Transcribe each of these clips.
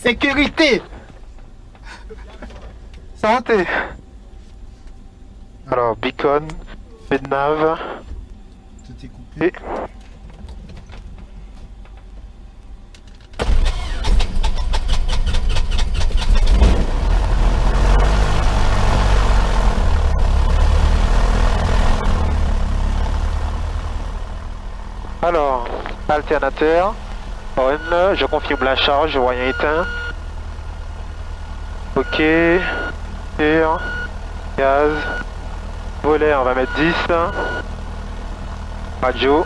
Sécurité. Santé. Alors, beacon, nav. Tout est coupé. Alors, alternateur. On, je confirme la charge, voyant éteint. Ok. Sur. Gaz. Volet, on va mettre 10. Radio.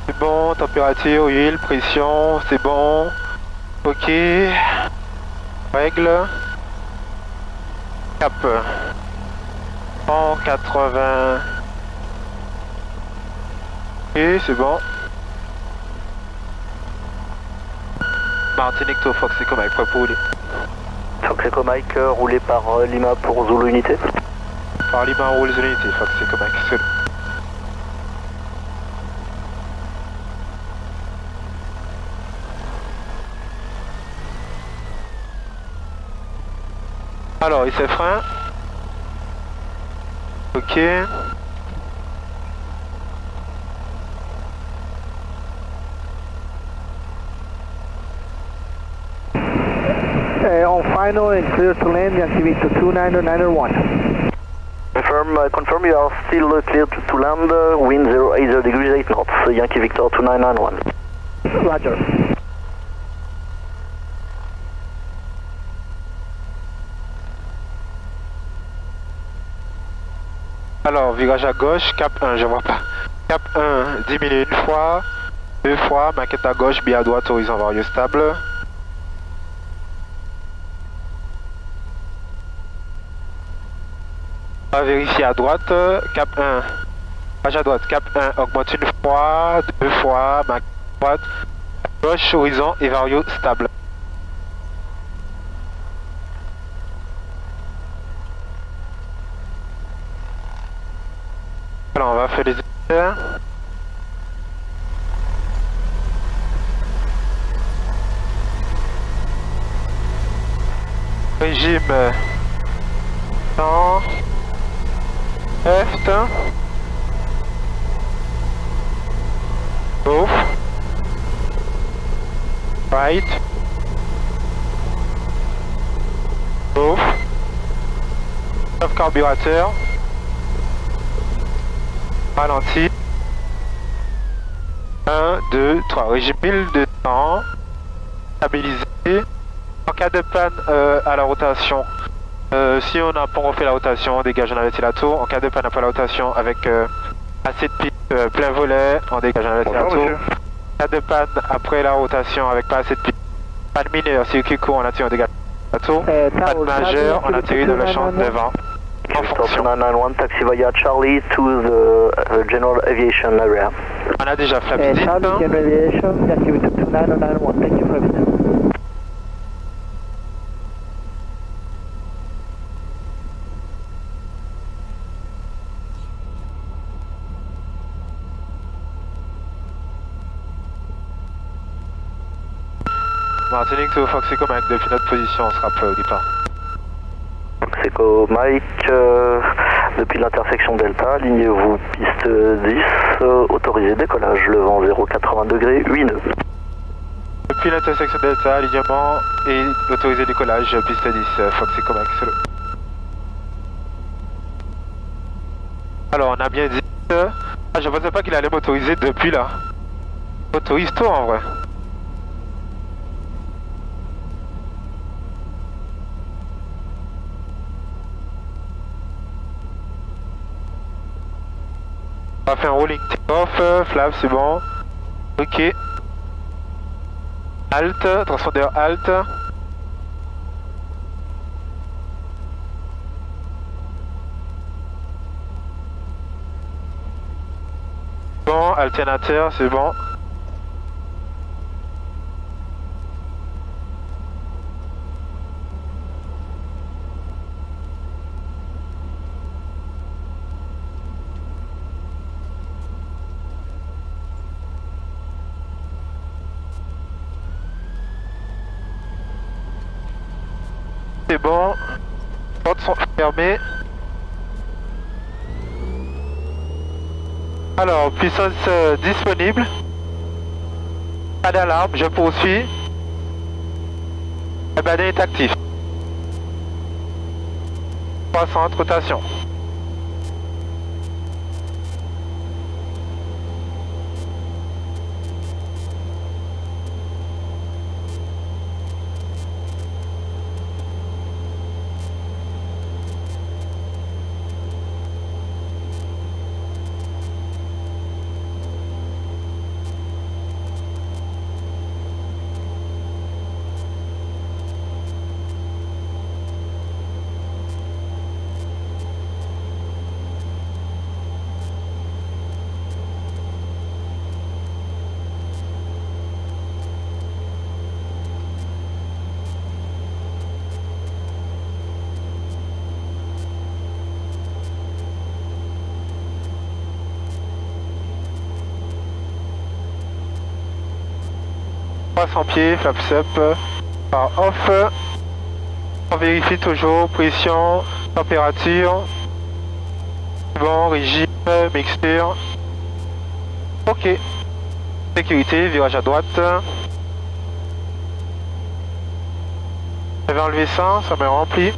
C'est bon, température, huile, pression, c'est bon. Ok. Règle. Cap. 180. Ok, c'est bon. Martinique to Fox Echo Mike, prêt pour rouler. Fox Echo Mike, roulé par Lima pour Zulu Unité. Par Lima, roule Zulu Unité, Fox Echo Mike, seul. Alors, il s'est frein. Ok. On final and clear to land, Yankee Victor 29091. Confirm you are still clear to land, wind 080 degrees 8 knots, Yankee Victor 2991. Roger. Alors, virage à gauche, cap 1, je vois pas. Cap 1, diminue une fois, deux fois, maquette à gauche, biais à droite, horizon varieux stable. On va vérifier à droite, cap 1, virage à droite, cap 1, augmente une fois, deux fois, maquette à droite, gauche, horizon et varieux stable. Alors, on va faire les essais. Régime 100 left off right off stop carburateur ralenti 1, 2, 3 régime 1200 stabilisé. En cas de panne à la rotation, si on a pas refait la rotation, on dégage, on investit la tour. En cas de panne après la rotation, avec assez de pipe, plein volet, on dégage, on investit la tour. En cas de panne après la rotation, avec pas assez de pipe, panne mineure, circuit court, on atterrit, on dégage la tour. Panne majeure, on atterrit dans le champ devant. En fonction. 991, taxi via Charlie to the General Aviation area. On a déjà flap 10. Charlie, General Aviation, Yankee Victor 2991. Thank you for everything. Martinique to Fox Echo Mike, depuis notre position, on sera prêt au départ. Fox Echo Mike, depuis l'intersection Delta, alignez-vous piste 10, autorisé décollage, le vent 0,80 degrés, 8 nœuds. Depuis l'intersection Delta, alignement et autorisé décollage, piste 10, Fox Echo Mike, solo. Alors on a bien dit, je pensais pas qu'il allait m'autoriser depuis là. Autorise toi en vrai. On va faire un rolling take-off, flap c'est bon. Ok. Halt, transpondeur halt. Bon, alternateur c'est bon. C'est bon. Les portes sont fermées. Alors, puissance disponible. Pas d'alarme, je poursuis. Le badin est actif. 300, rotation. Pieds, flaps up, par off. On vérifie toujours pression, température. Bon, régime, mixture. Ok. Sécurité, virage à droite. J'avais enlevé ça me remplit.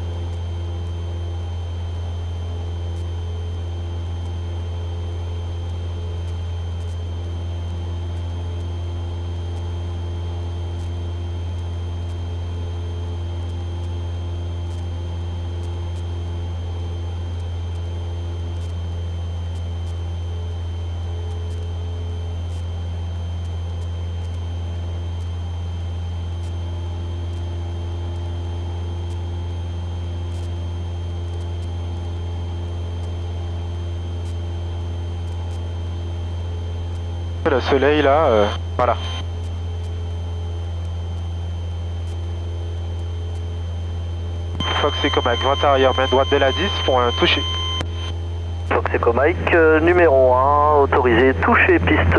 Le soleil là, voilà. Fox Echo Mike, vent arrière, main droite de la 10 pour un toucher. Fox Echo Mike, numéro 1, autorisé toucher piste 10,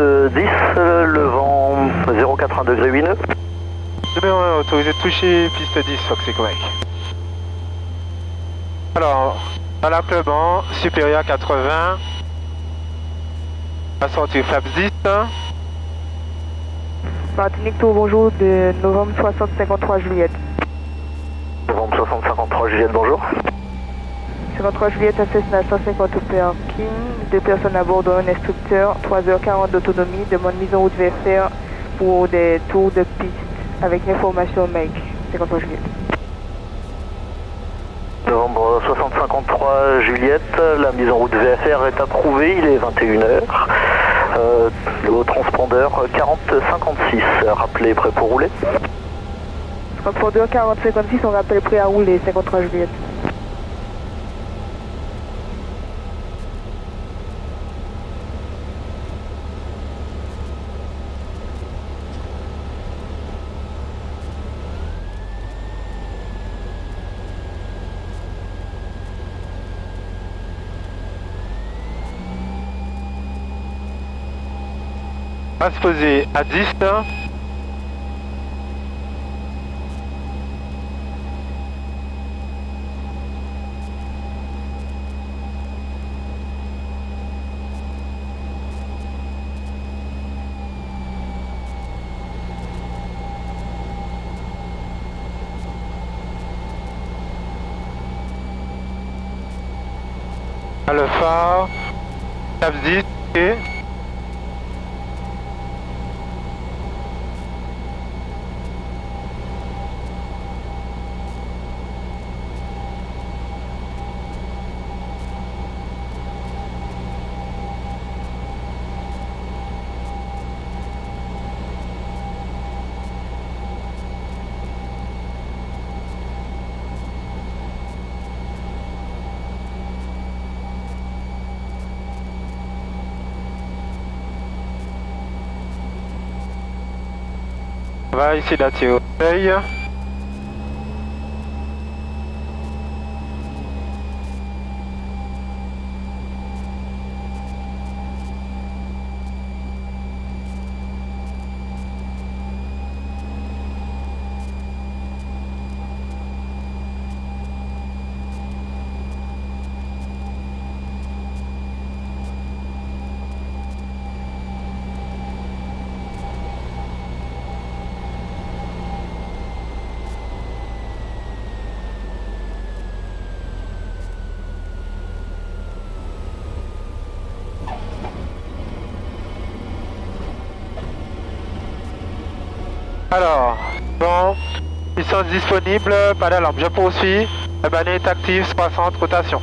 le vent 0,80 degrés 8 nœuds. Numéro 1, autorisé toucher piste 10, Fox Echo Mike. Alors, dans l'acclement, supérieur à 80. On va sortir flaps 10. Martinique Tour, bonjour, de novembre 60-53 Juliette. Novembre 60-53 Juliette, bonjour. 53 Juliette à Cessna 150 au parking, 2 personnes à bord, dont un instructeur, 3h40 d'autonomie, demande mise en route VFR pour des tours de piste avec information make, 53 Juliette. Novembre 60-53 Juliette, la mise en route VFR est approuvée, il est 21h. Le transpondeur 40-56, rappelez prêt pour rouler. Transpondeur 40-56, on rappelle prêt à rouler, 53 Juliette. On va se poser à 10. À le phare, flaps 10, ok. On va essayer d'attirer au seuil. Alors, bon, puissance disponible, pas d'alarme, je poursuis. Le bannière est actif, 60, rotation.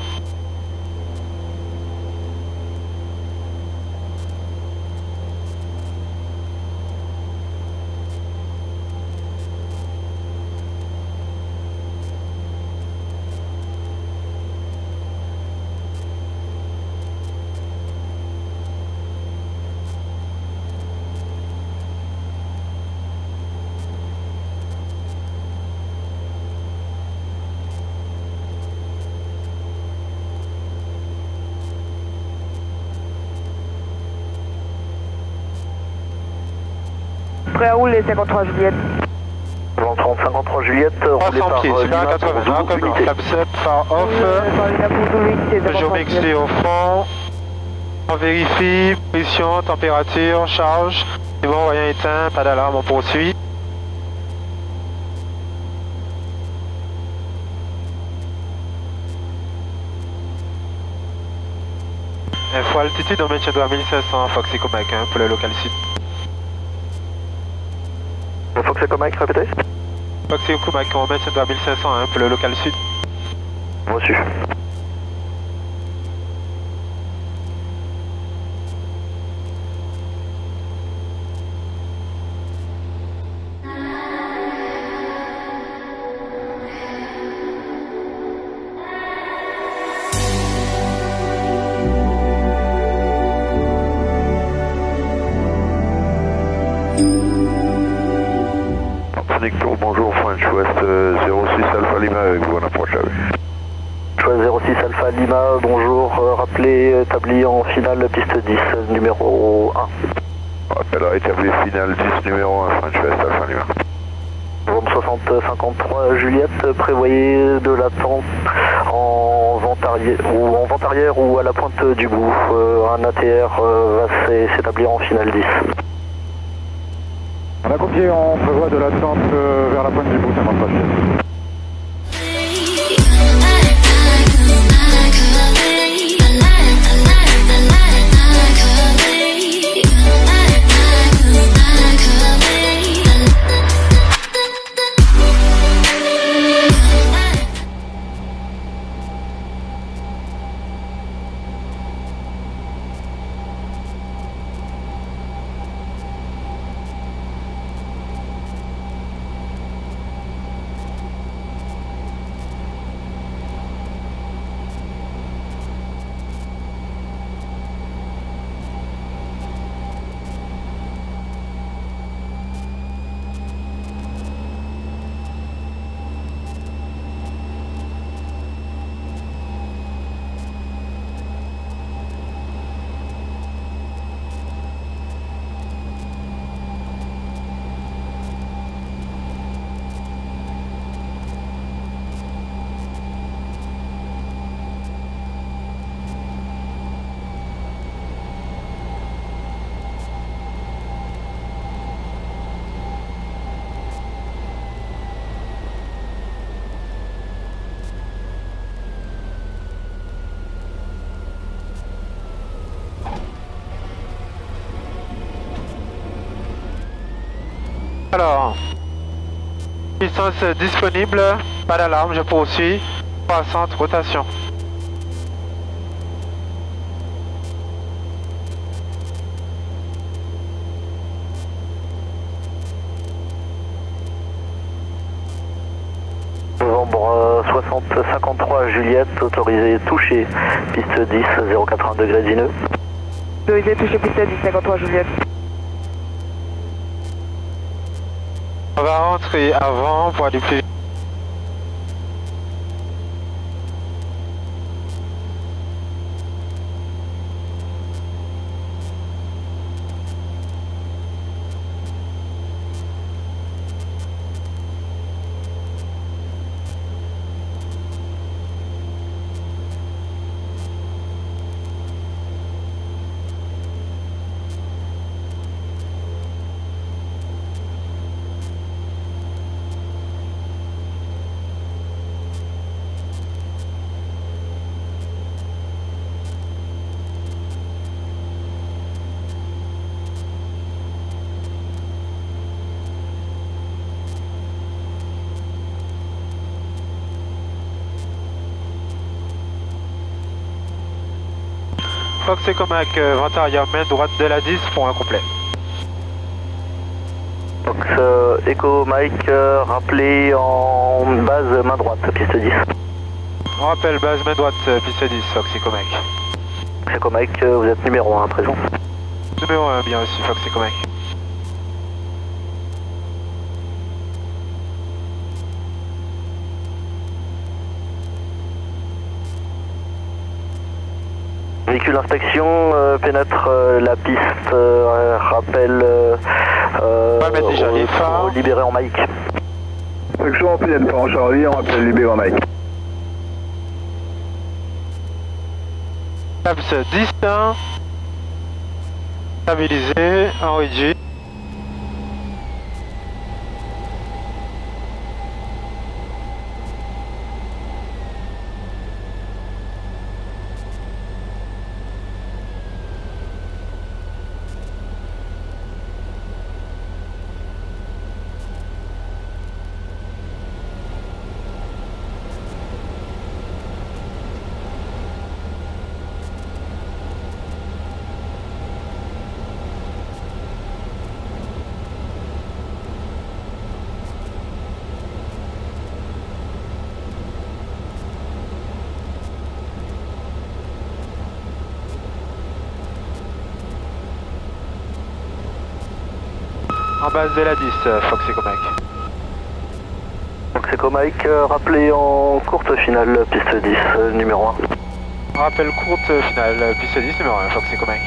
Prêt à rouler 53 Juliette. 30 53 Juliette, roulé 300 par pieds, super Lima 80, pour comme unité. Flapset, phare off. Je m'exclus au fond. On vérifie, pression, température, charge. C'est bon, voyant éteint, pas d'alarme, on poursuit. Info altitude, on maintiendra à 1500, Fox Echo Mike 1 pour le local sud. Fox Echo Mike, répétez. Fox Echo Mike, on maintiendra à 1501 pour le local sud. Reçu. Victor, bonjour, French West 06 Alpha Lima avec vous en approche avec. Choix 06 Alpha Lima, bonjour, rappelez établi en finale piste 10, numéro 1. Rappel établi finale 10 numéro 1, French West Alpha Lima. Zone 60 53 Juliette, prévoyez de l'attente en vente arrière ou à la pointe du bout. Un ATR va s'établir en finale 10. On a copié, on prévoit de l'attente vers la pointe du bout, ça marche pas. Alors, puissance disponible, pas d'alarme, je poursuis, 60, rotation. Novembre 60 53 Juliette, autorisé toucher, piste 10, 080 degrés dineux. Autorisé toucher piste 10, 53 Juliette. On va rentrer avant pour aller plus vite. Fox Echo Mike, vent arrière, main droite de la 10 pour un complet. Fox Echo Mike, rappelé en base main droite, piste 10. On rappelle base main droite, piste 10, Fox Echo Mike. Fox Echo Mike, vous êtes numéro 1 à présent. Numéro 1, bien aussi, Fox Echo Mike. Véhicule inspection pénètre la piste, rappel mettre déjà les phares. libéré en Mike. Section pénètre pas en Charlie, on rappelle libéré en Mike. Taps 10, stabilisé, en rigide. En base de la 10, Fox Echo Mike. Fox Echo Mike, rappelé en courte finale, piste 10, numéro 1. Rappel courte finale, piste 10, numéro 1, Fox Echo Mike.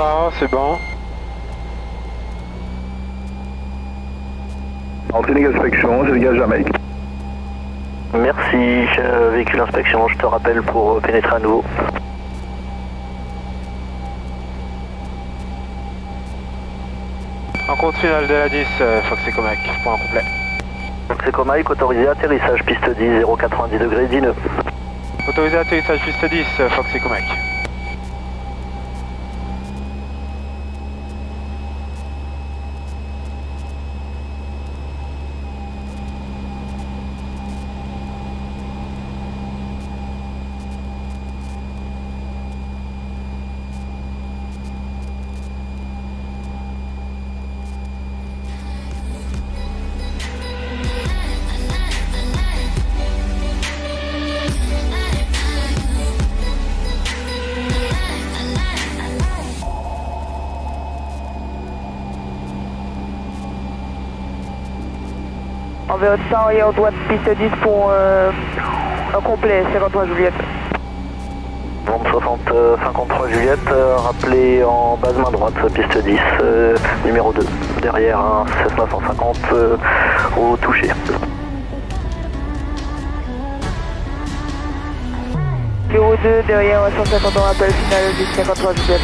Ah, c'est bon. Antenne inspection, je dégage Jamaïque. Merci, véhicule inspection, je te rappelle pour pénétrer à nouveau. En courte finale de la 10, Fox Echo Mike, point complet. Fox Echo Mike, autorisé atterrissage, piste 10, 090 degrés, 10 nœuds. Autorisé atterrissage piste 10, Fox Echo Mike. On veut être arrière droite piste 10 pour un complet, 53 Juliette. Vente 60 53 Juliette, rappelé en base main droite, piste 10, numéro 2. Derrière un Cessna 150 au toucher. Numéro 2, derrière 150 en rappel final, 10 53 Juliette.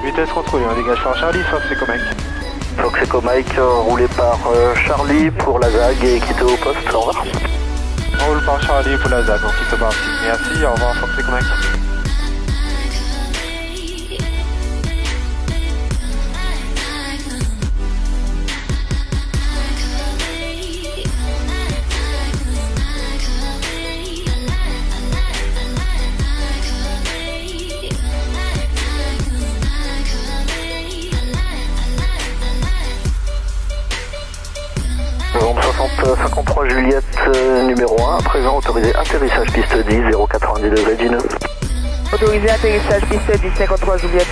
Vitesse contrôlée, on dégage par Charlie, Fox Echo Mike. Fox Echo Mike, roulé par Charlie pour la ZAG et quitté au poste, au revoir. On roule par Charlie pour la ZAG, on quitte par ici. Merci, au revoir Fox Echo Mike. Vente 60 53 Juliette, numéro 1, à présent autorisé atterrissage piste 10, 090 degrés, 10 nœuds. Autorisé atterrissage piste 10 53 Juliette.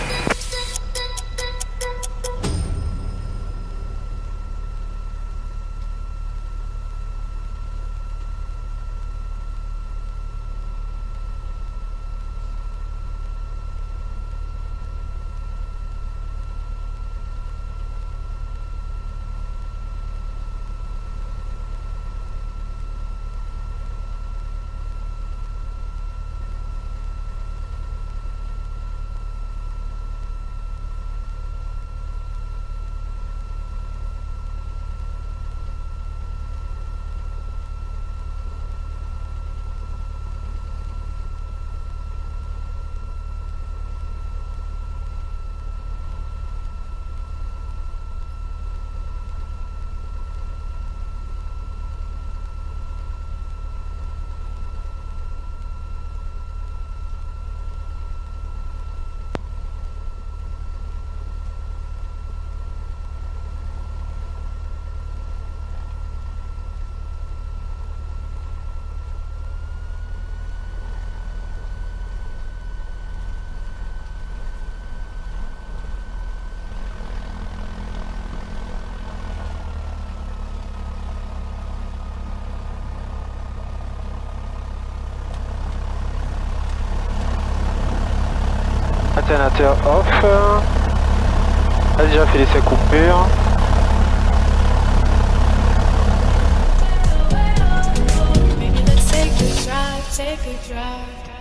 Alternateur off. A déjà fait l'essai coupure. Maybe let's take a drive, take a drive.